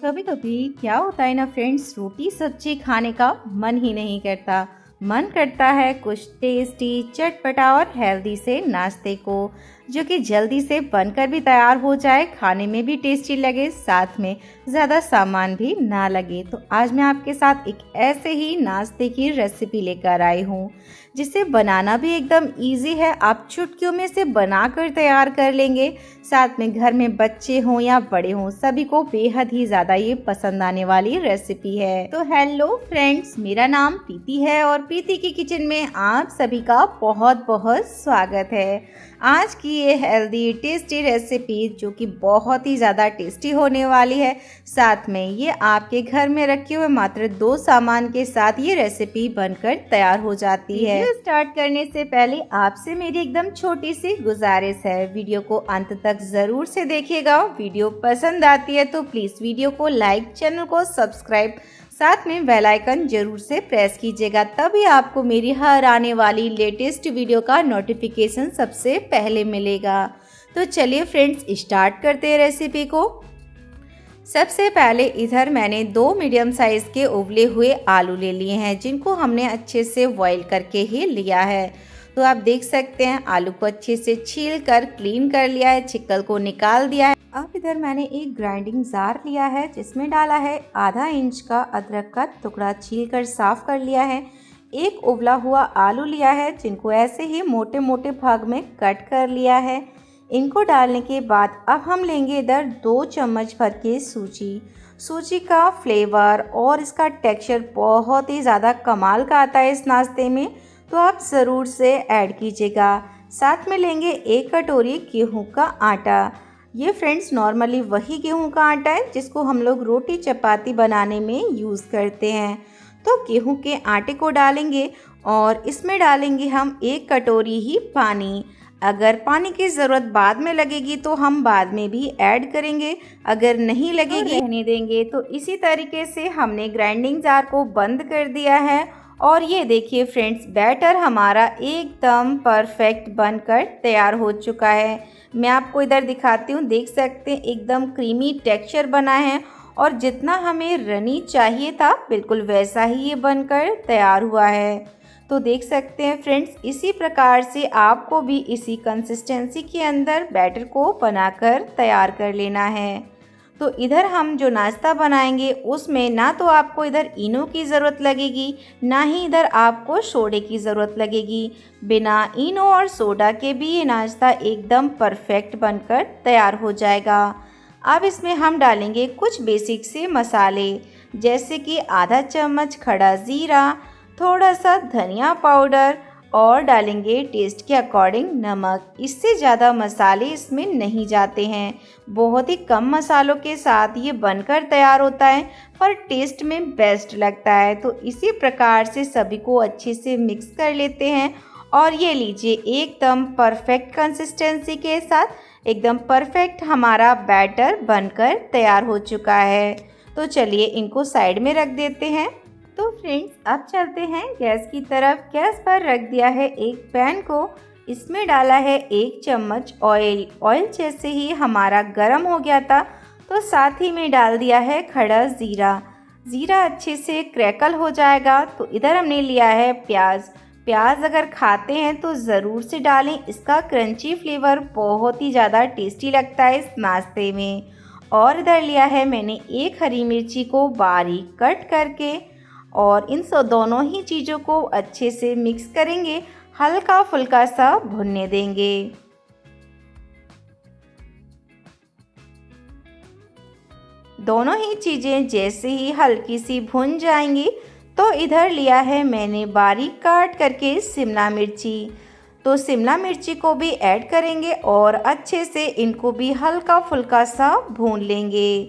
कभी कभी क्या होता है ना फ्रेंड्स, रोटी सब्जी खाने का मन ही नहीं करता। मन करता है कुछ टेस्टी चटपटा और हेल्दी से नाश्ते को, जो कि जल्दी से बनकर भी तैयार हो जाए, खाने में भी टेस्टी लगे, साथ में ज़्यादा सामान भी ना लगे। तो आज मैं आपके साथ एक ऐसे ही नाश्ते की रेसिपी लेकर आई हूँ जिसे बनाना भी एकदम इजी है। आप चुटकियों में से बनाकर तैयार कर लेंगे। साथ में घर में बच्चे हों या बड़े हों, सभी को बेहद ही ज़्यादा ये पसंद आने वाली रेसिपी है। तो हेलो फ्रेंड्स, मेरा नाम प्रीति है और प्रीति की किचन में आप सभी का बहुत बहुत स्वागत है। आज की ये हेल्दी टेस्टी रेसिपी जो कि बहुत ही ज़्यादा टेस्टी होने वाली है, साथ में ये आपके घर में रखे हुए मात्र 2 सामान के साथ ये रेसिपी बनकर तैयार हो जाती है। वीडियो स्टार्ट करने से पहले आपसे मेरी एकदम छोटी सी गुजारिश है, वीडियो को अंत तक ज़रूर से देखिएगा। वीडियो पसंद आती है तो प्लीज़ वीडियो को लाइक, चैनल को सब्सक्राइब, साथ में बेल आइकन जरूर से प्रेस कीजिएगा, तभी आपको मेरी हर आने वाली लेटेस्ट वीडियो का नोटिफिकेशन सबसे पहले मिलेगा। तो चलिए फ्रेंड्स, स्टार्ट करते हैं रेसिपी को। सबसे पहले इधर मैंने 2 मीडियम साइज़ के उबले हुए आलू ले लिए हैं, जिनको हमने अच्छे से बॉईल करके ही लिया है। तो आप देख सकते हैं आलू को अच्छे से छील कर क्लीन कर लिया है, छिकल को निकाल दिया है। अब इधर मैंने एक ग्राइंडिंग जार लिया है, जिसमें डाला है आधा इंच का अदरक का टुकड़ा, छील कर साफ कर लिया है। एक उबला हुआ आलू लिया है, जिनको ऐसे ही मोटे मोटे भाग में कट कर लिया है। इनको डालने के बाद अब हम लेंगे इधर 2 चम्मच भर के सूजी। सूजी का फ्लेवर और इसका टेक्सचर बहुत ही ज़्यादा कमाल का आता है इस नाश्ते में, तो आप ज़रूर से ऐड कीजिएगा। साथ में लेंगे 1 कटोरी गेहूं का आटा। ये फ्रेंड्स नॉर्मली वही गेहूं का आटा है जिसको हम लोग रोटी चपाती बनाने में यूज़ करते हैं। तो गेहूं के आटे को डालेंगे और इसमें डालेंगे हम 1 कटोरी ही पानी। अगर पानी की ज़रूरत बाद में लगेगी तो हम बाद में भी ऐड करेंगे, अगर नहीं लगेगी तो रहने देंगे। तो इसी तरीके से हमने ग्राइंडिंग जार को बंद कर दिया है और ये देखिए फ्रेंड्स, बैटर हमारा एकदम परफेक्ट बनकर तैयार हो चुका है। मैं आपको इधर दिखाती हूँ, देख सकते हैं एकदम क्रीमी टेक्सचर बना है और जितना हमें रनी चाहिए था बिल्कुल वैसा ही ये बनकर तैयार हुआ है। तो देख सकते हैं फ्रेंड्स, इसी प्रकार से आपको भी इसी कंसिस्टेंसी के अंदर बैटर को बनाकर तैयार कर लेना है। तो इधर हम जो नाश्ता बनाएंगे उसमें ना तो आपको इधर इनो की ज़रूरत लगेगी, ना ही इधर आपको सोडे की ज़रूरत लगेगी। बिना इनो और सोडा के भी ये नाश्ता एकदम परफेक्ट बनकर तैयार हो जाएगा। अब इसमें हम डालेंगे कुछ बेसिक से मसाले, जैसे कि आधा चम्मच खड़ा ज़ीरा, थोड़ा सा धनिया पाउडर और डालेंगे टेस्ट के अकॉर्डिंग नमक। इससे ज़्यादा मसाले इसमें नहीं जाते हैं, बहुत ही कम मसालों के साथ ये बनकर तैयार होता है, पर टेस्ट में बेस्ट लगता है। तो इसी प्रकार से सभी को अच्छे से मिक्स कर लेते हैं और ये लीजिए एकदम परफेक्ट कंसिस्टेंसी के साथ एकदम परफेक्ट हमारा बैटर बनकर तैयार हो चुका है। तो चलिए इनको साइड में रख देते हैं। तो फ्रेंड्स, अब चलते हैं गैस की तरफ। गैस पर रख दिया है एक पैन को, इसमें डाला है 1 चम्मच ऑयल। ऑयल जैसे ही हमारा गर्म हो गया था तो साथ ही में डाल दिया है खड़ा ज़ीरा। ज़ीरा अच्छे से क्रैकल हो जाएगा तो इधर हमने लिया है प्याज। प्याज अगर खाते हैं तो ज़रूर से डालें, इसका क्रंची फ्लेवर बहुत ही ज़्यादा टेस्टी लगता है इस नाश्ते में। और इधर लिया है मैंने 1 हरी मिर्ची को बारीक कट करके और इन दोनों ही चीज़ों को अच्छे से मिक्स करेंगे, हल्का फुल्का सा भुनने देंगे। दोनों ही चीज़ें जैसे ही हल्की सी भुन जाएंगी तो इधर लिया है मैंने बारीक काट करके शिमला मिर्ची। तो शिमला मिर्ची को भी ऐड करेंगे और अच्छे से इनको भी हल्का फुल्का सा भून लेंगे।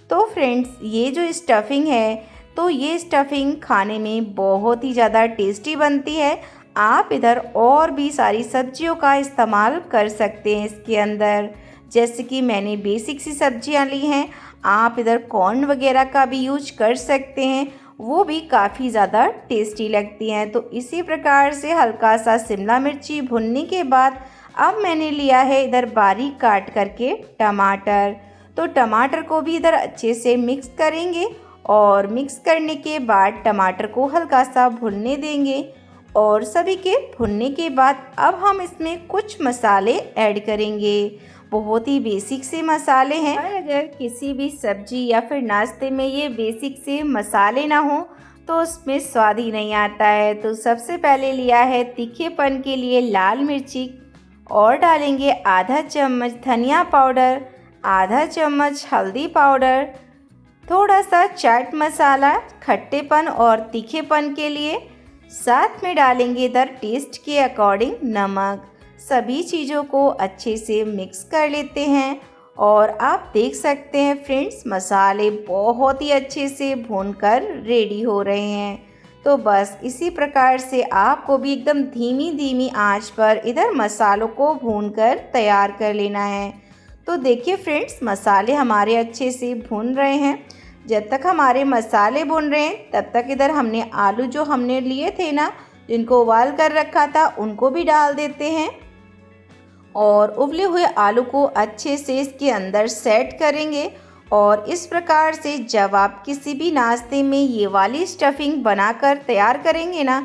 तो फ्रेंड्स, ये जो स्टफिंग है तो ये स्टफिंग खाने में बहुत ही ज़्यादा टेस्टी बनती है। आप इधर और भी सारी सब्जियों का इस्तेमाल कर सकते हैं इसके अंदर, जैसे कि मैंने बेसिक सी सब्जियां ली हैं। आप इधर कॉर्न वगैरह का भी यूज कर सकते हैं, वो भी काफ़ी ज़्यादा टेस्टी लगती हैं। तो इसी प्रकार से हल्का सा शिमला मिर्ची भुनने के बाद अब मैंने लिया है इधर बारीक काट करके टमाटर। तो टमाटर को भी इधर अच्छे से मिक्स करेंगे और मिक्स करने के बाद टमाटर को हल्का सा भुनने देंगे। और सभी के भुनने के बाद अब हम इसमें कुछ मसाले ऐड करेंगे। बहुत ही बेसिक से मसाले हैं। अगर किसी भी सब्जी या फिर नाश्ते में ये बेसिक से मसाले ना हो तो उसमें स्वाद ही नहीं आता है। तो सबसे पहले लिया है तीखेपन के लिए लाल मिर्ची और डालेंगे आधा चम्मच धनिया पाउडर, आधा चम्मच हल्दी पाउडर, थोड़ा सा चाट मसाला खट्टेपन और तीखेपन के लिए, साथ में डालेंगे इधर टेस्ट के अकॉर्डिंग नमक। सभी चीज़ों को अच्छे से मिक्स कर लेते हैं और आप देख सकते हैं फ्रेंड्स मसाले बहुत ही अच्छे से भूनकर रेडी हो रहे हैं। तो बस इसी प्रकार से आपको भी एकदम धीमी धीमी आंच पर इधर मसालों को भूनकर तैयार कर लेना है। तो देखिए फ्रेंड्स मसाले हमारे अच्छे से भून रहे हैं। जब तक हमारे मसाले भुन रहे हैं तब तक इधर हमने आलू जो हमने लिए थे ना, जिनको उबाल कर रखा था, उनको भी डाल देते हैं और उबले हुए आलू को अच्छे से इसके अंदर सेट करेंगे। और इस प्रकार से जब आप किसी भी नाश्ते में ये वाली स्टफिंग बनाकर तैयार करेंगे ना,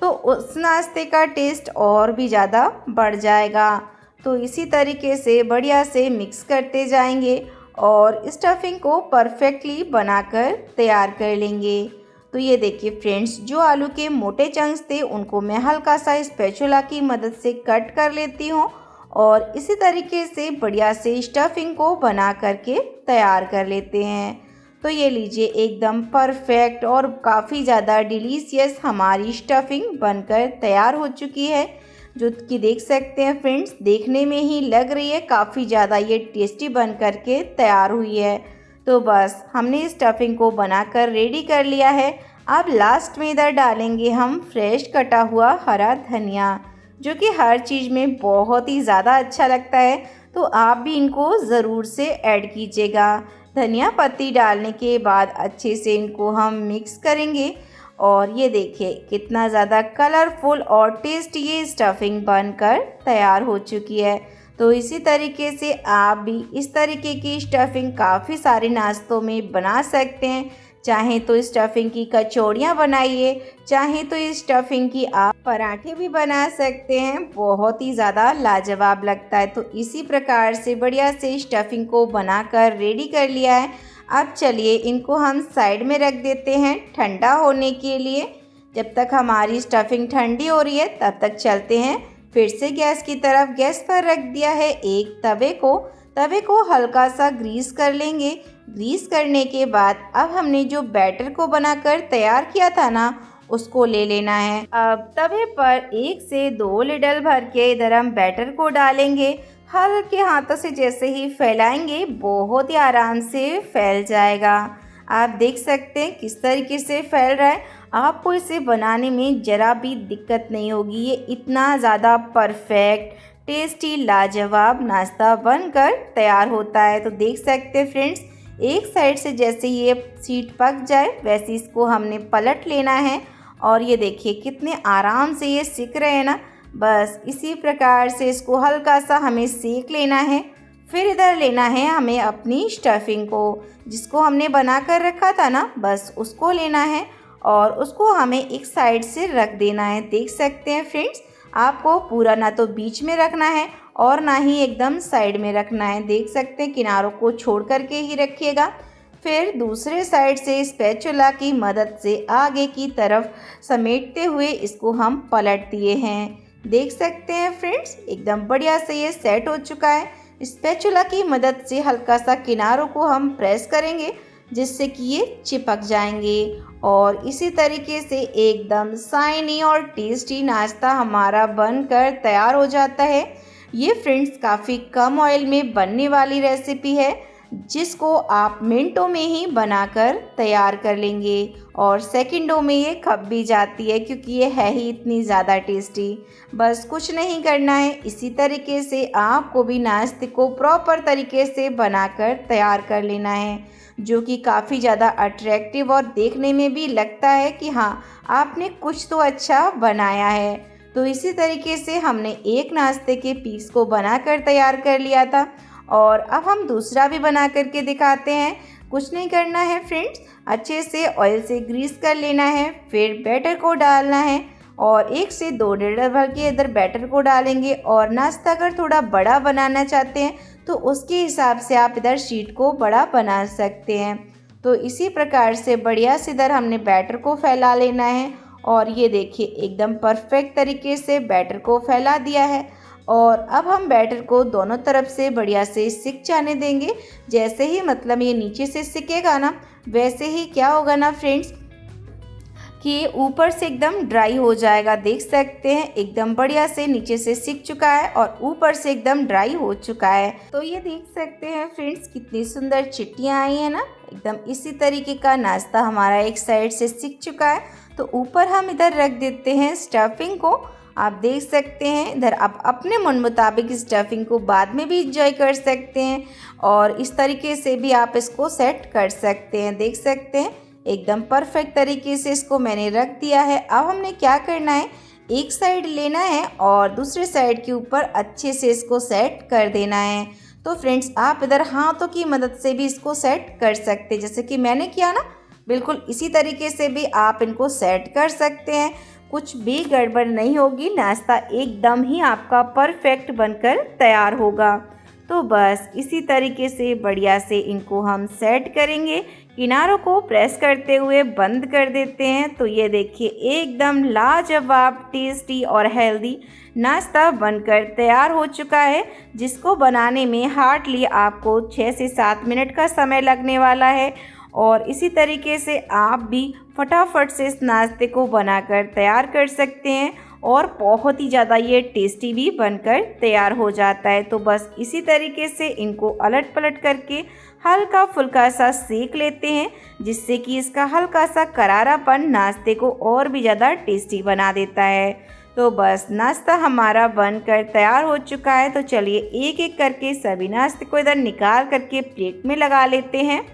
तो उस नाश्ते का टेस्ट और भी ज़्यादा बढ़ जाएगा। तो इसी तरीके से बढ़िया से मिक्स करते जाएंगे और स्टफिंग को परफेक्टली बनाकर तैयार कर लेंगे। तो ये देखिए फ्रेंड्स जो आलू के मोटे चंक्स थे उनको मैं हल्का सा स्पैचुला की मदद से कट कर लेती हूँ और इसी तरीके से बढ़िया से स्टफिंग को बना करके तैयार कर लेते हैं। तो ये लीजिए एकदम परफेक्ट और काफ़ी ज़्यादा डिलीशियस हमारी स्टफिंग बनकर तैयार हो चुकी है, जो कि देख सकते हैं फ्रेंड्स देखने में ही लग रही है काफ़ी ज़्यादा ये टेस्टी बन करके तैयार हुई है। तो बस हमने स्टफिंग को बनाकर रेडी कर लिया है। अब लास्ट में इधर डालेंगे हम फ्रेश कटा हुआ हरा धनिया, जो कि हर चीज़ में बहुत ही ज़्यादा अच्छा लगता है। तो आप भी इनको ज़रूर से ऐड कीजिएगा। धनिया पत्ती डालने के बाद अच्छे से इनको हम मिक्स करेंगे और ये देखिए कितना ज़्यादा कलरफुल और टेस्टी ये स्टफिंग बनकर तैयार हो चुकी है। तो इसी तरीके से आप भी इस तरीके की स्टफिंग काफ़ी सारे नाश्तों में बना सकते हैं। चाहे तो स्टफिंग की कचौड़ियाँ बनाइए, चाहे तो इस स्टफिंग की आप पराठे भी बना सकते हैं, बहुत ही ज़्यादा लाजवाब लगता है। तो इसी प्रकार से बढ़िया से स्टफिंग को बनाकर रेडी कर लिया है। अब चलिए इनको हम साइड में रख देते हैं ठंडा होने के लिए। जब तक हमारी स्टफिंग ठंडी हो रही है तब तक चलते हैं फिर से गैस की तरफ। गैस पर रख दिया है एक तवे को हल्का सा ग्रीस कर लेंगे। ग्रीस करने के बाद अब हमने जो बैटर को बनाकर तैयार किया था ना, उसको ले लेना है। अब तवे पर 1 से 2 लीडर भर के इधर हम बैटर को डालेंगे। हल्के हाथों से जैसे ही फैलाएंगे बहुत ही आराम से फैल जाएगा। आप देख सकते हैं किस तरीके से फैल रहा है। आपको इसे बनाने में ज़रा भी दिक्कत नहीं होगी। ये इतना ज़्यादा परफेक्ट टेस्टी लाजवाब नाश्ता बनकर तैयार होता है। तो देख सकते हैं फ्रेंड्स एक साइड से जैसे ये शीट पक जाए वैसे इसको हमने पलट लेना है और ये देखिए कितने आराम से ये सिक रहे हैं ना। बस इसी प्रकार से इसको हल्का सा हमें सेक लेना है। फिर इधर लेना है हमें अपनी स्टफिंग को, जिसको हमने बना कर रखा था ना, बस उसको लेना है और उसको हमें एक साइड से रख देना है। देख सकते हैं फ्रेंड्स आपको पूरा ना तो बीच में रखना है और ना ही एकदम साइड में रखना है। देख सकते हैं किनारों को छोड़ करके ही रखिएगा। फिर दूसरे साइड से स्पैचुला की मदद से आगे की तरफ समेटते हुए इसको हम पलट दिए हैं। देख सकते हैं फ्रेंड्स एकदम बढ़िया से ये सेट हो चुका है। स्पैचुला की मदद से हल्का सा किनारों को हम प्रेस करेंगे जिससे कि ये चिपक जाएंगे और इसी तरीके से एकदम शाइनी और टेस्टी नाश्ता हमारा बनकर तैयार हो जाता है। ये फ्रेंड्स काफ़ी कम ऑयल में बनने वाली रेसिपी है, जिसको आप मिनटों में ही बनाकर तैयार कर लेंगे और सेकंडों में ये खप भी जाती है, क्योंकि ये है ही इतनी ज़्यादा टेस्टी। बस कुछ नहीं करना है, इसी तरीके से आपको भी नाश्ते को प्रॉपर तरीके से बनाकर तैयार कर लेना है, जो कि काफ़ी ज़्यादा अट्रैक्टिव और देखने में भी लगता है कि हाँ आपने कुछ तो अच्छा बनाया है। तो इसी तरीके से हमने एक नाश्ते के पीस को बनाकर तैयार कर लिया था और अब हम दूसरा भी बना करके दिखाते हैं। कुछ नहीं करना है फ्रेंड्स, अच्छे से ऑयल से ग्रीस कर लेना है, फिर बैटर को डालना है और 1 से 2 लीटर भर के इधर बैटर को डालेंगे। और नाश्ता अगर थोड़ा बड़ा बनाना चाहते हैं तो उसके हिसाब से आप इधर शीट को बड़ा बना सकते हैं। तो इसी प्रकार से बढ़िया से इधर हमने बैटर को फैला लेना है और ये देखिए एकदम परफेक्ट तरीके से बैटर को फैला दिया है। और अब हम बैटर को दोनों तरफ से बढ़िया से सिक जाने देंगे। जैसे ही मतलब ये नीचे से सिकेगा ना, वैसे ही क्या होगा ना फ्रेंड्स कि ये ऊपर से एकदम ड्राई हो जाएगा। देख सकते हैं एकदम बढ़िया से नीचे से सिक चुका है और ऊपर से एकदम ड्राई हो चुका है। तो ये देख सकते हैं फ्रेंड्स कितनी सुंदर चिट्टियाँ आई हैं ना। एकदम इसी तरीके का नाश्ता हमारा एक साइड से सिक चुका है। तो ऊपर हम इधर रख देते हैं स्टफिंग को। आप देख सकते हैं इधर आप अपने मन मुताबिक स्टफिंग को बाद में भी इंजॉय कर सकते हैं और इस तरीके से भी आप इसको सेट कर सकते हैं। देख सकते हैं एकदम परफेक्ट तरीके से इसको मैंने रख दिया है। अब हमने क्या करना है, एक साइड लेना है और दूसरे साइड के ऊपर अच्छे से इसको सेट कर देना है। तो फ्रेंड्स आप इधर हाथों की मदद से भी इसको सेट कर सकते हैं, जैसे कि मैंने किया ना, बिल्कुल इसी तरीके से भी आप इनको सेट कर सकते हैं। कुछ भी गड़बड़ नहीं होगी, नाश्ता एकदम ही आपका परफेक्ट बनकर तैयार होगा। तो बस इसी तरीके से बढ़िया से इनको हम सेट करेंगे। किनारों को प्रेस करते हुए बंद कर देते हैं। तो ये देखिए एकदम लाजवाब टेस्टी और हेल्दी नाश्ता बनकर तैयार हो चुका है, जिसको बनाने में हार्डली आपको 6 से 7 मिनट का समय लगने वाला है। और इसी तरीके से आप भी फटाफट से इस नाश्ते को बनाकर तैयार कर सकते हैं और बहुत ही ज़्यादा ये टेस्टी भी बनकर तैयार हो जाता है। तो बस इसी तरीके से इनको अलट पलट करके हल्का फुल्का सा सेक लेते हैं, जिससे कि इसका हल्का सा करारापन नाश्ते को और भी ज़्यादा टेस्टी बना देता है। तो बस नाश्ता हमारा बनकर तैयार हो चुका है। तो चलिए एक एक करके सभी नाश्ते को इधर निकाल करके प्लेट में लगा लेते हैं।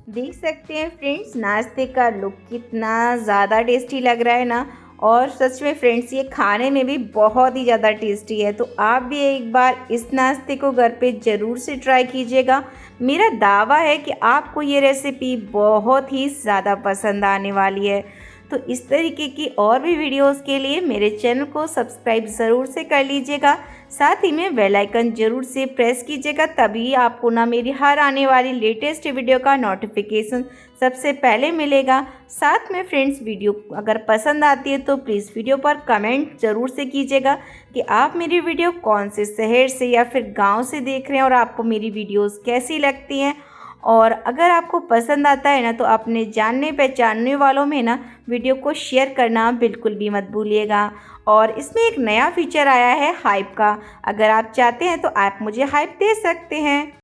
देख सकते हैं फ्रेंड्स नाश्ते का लुक कितना ज़्यादा टेस्टी लग रहा है ना। और सच में फ्रेंड्स ये खाने में भी बहुत ही ज़्यादा टेस्टी है। तो आप भी एक बार इस नाश्ते को घर पे ज़रूर से ट्राई कीजिएगा। मेरा दावा है कि आपको ये रेसिपी बहुत ही ज़्यादा पसंद आने वाली है। तो इस तरीके की और भी वीडियोस के लिए मेरे चैनल को सब्सक्राइब ज़रूर से कर लीजिएगा। साथ ही में बेल आइकन ज़रूर से प्रेस कीजिएगा, तभी आपको ना मेरी हर आने वाली लेटेस्ट वीडियो का नोटिफिकेशन सबसे पहले मिलेगा। साथ में फ्रेंड्स वीडियो अगर पसंद आती है तो प्लीज़ वीडियो पर कमेंट ज़रूर से कीजिएगा कि आप मेरी वीडियो कौन से शहर से या फिर गाँव से देख रहे हैं और आपको मेरी वीडियोज़ कैसी लगती हैं। और अगर आपको पसंद आता है ना तो अपने जानने पहचानने वालों में ना वीडियो को शेयर करना बिल्कुल भी मत भूलिएगा। और इसमें एक नया फीचर आया है हाइप का, अगर आप चाहते हैं तो आप मुझे हाइप दे सकते हैं।